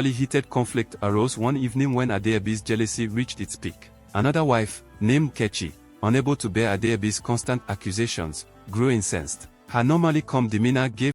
Heated conflict arose one evening when Adeobi's jealousy reached its peak. Another wife, named Kechi, unable to bear Adeobi's constant accusations, grew incensed. Her normally calm demeanor gave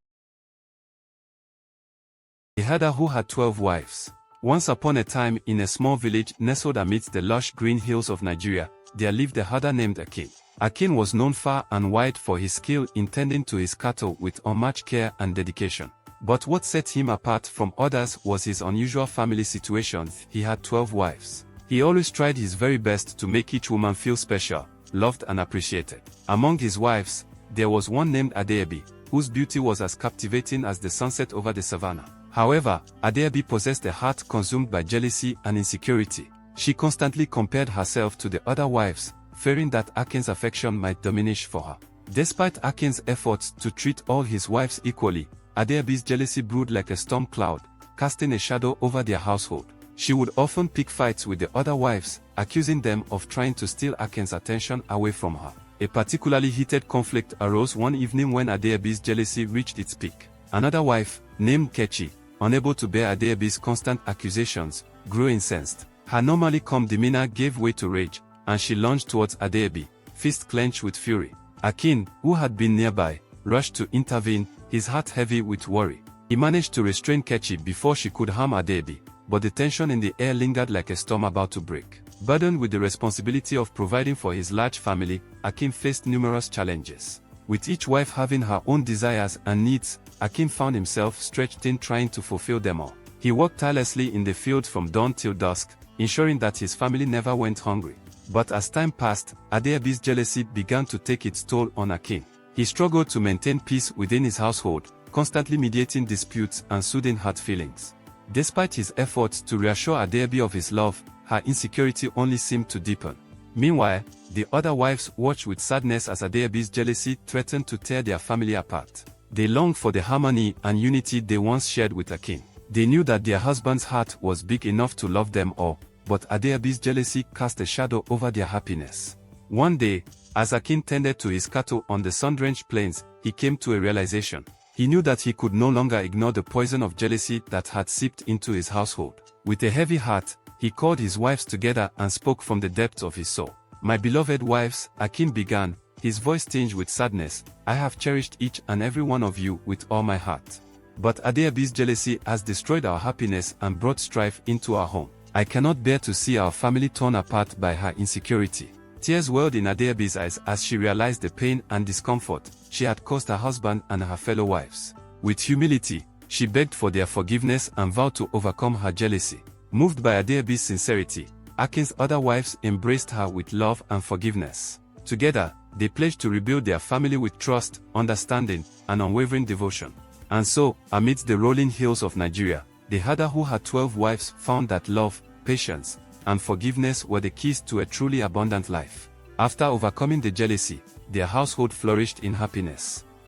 a herder who had 12 wives. Once upon a time, in a small village nestled amidst the lush green hills of Nigeria, there lived a herder named Akin. Akin was known far and wide for his skill in tending to his cattle with unmatched care and dedication. But what set him apart from others was his unusual family situation. He had 12 wives. He always tried his very best to make each woman feel special, loved and appreciated. Among his wives, there was one named Adeobi, whose beauty was as captivating as the sunset over the savannah. However, Adeobi possessed a heart consumed by jealousy and insecurity. She constantly compared herself to the other wives, fearing that Akin's affection might diminish for her. Despite Akin's efforts to treat all his wives equally, Adeobi's jealousy brewed like a storm cloud, casting a shadow over their household. She would often pick fights with the other wives, accusing them of trying to steal Akin's attention away from her. A particularly heated conflict arose one evening when Adeobi's jealousy reached its peak. Another wife, named Kechi, unable to bear Adeobi's constant accusations, grew incensed. Her normally calm demeanor gave way to rage, and she lunged towards Adeobi, fist clenched with fury. Akin, who had been nearby, rushed to intervene, his heart heavy with worry. He managed to restrain Kechi before she could harm Adeobi, but the tension in the air lingered like a storm about to break. Burdened with the responsibility of providing for his large family, Akin faced numerous challenges. With each wife having her own desires and needs, Akin found himself stretched thin trying to fulfill them all. He worked tirelessly in the field from dawn till dusk, ensuring that his family never went hungry. But as time passed, Adeobi's jealousy began to take its toll on Akin. He struggled to maintain peace within his household, constantly mediating disputes and soothing hurt feelings. Despite his efforts to reassure Adeobi of his love, her insecurity only seemed to deepen. Meanwhile, the other wives watched with sadness as Adeobi's jealousy threatened to tear their family apart. They longed for the harmony and unity they once shared with Akin. They knew that their husband's heart was big enough to love them all, but Adeobi's jealousy cast a shadow over their happiness. One day, as Akin tended to his cattle on the sun-drenched plains, he came to a realization. He knew that he could no longer ignore the poison of jealousy that had seeped into his household. With a heavy heart, he called his wives together and spoke from the depths of his soul. "My beloved wives," Akin began, his voice tinged with sadness, "I have cherished each and every one of you with all my heart. But Adeobi's jealousy has destroyed our happiness and brought strife into our home. I cannot bear to see our family torn apart by her insecurity." Tears welled in Adeobi's eyes as she realized the pain and discomfort she had caused her husband and her fellow wives. With humility, she begged for their forgiveness and vowed to overcome her jealousy. Moved by Adeobi's sincerity, Akin's other wives embraced her with love and forgiveness. Together, they pledged to rebuild their family with trust, understanding, and unwavering devotion. And so, amidst the rolling hills of Nigeria, the herder who had 12 wives found that love, patience, and forgiveness were the keys to a truly abundant life. After overcoming the jealousy, their household flourished in happiness.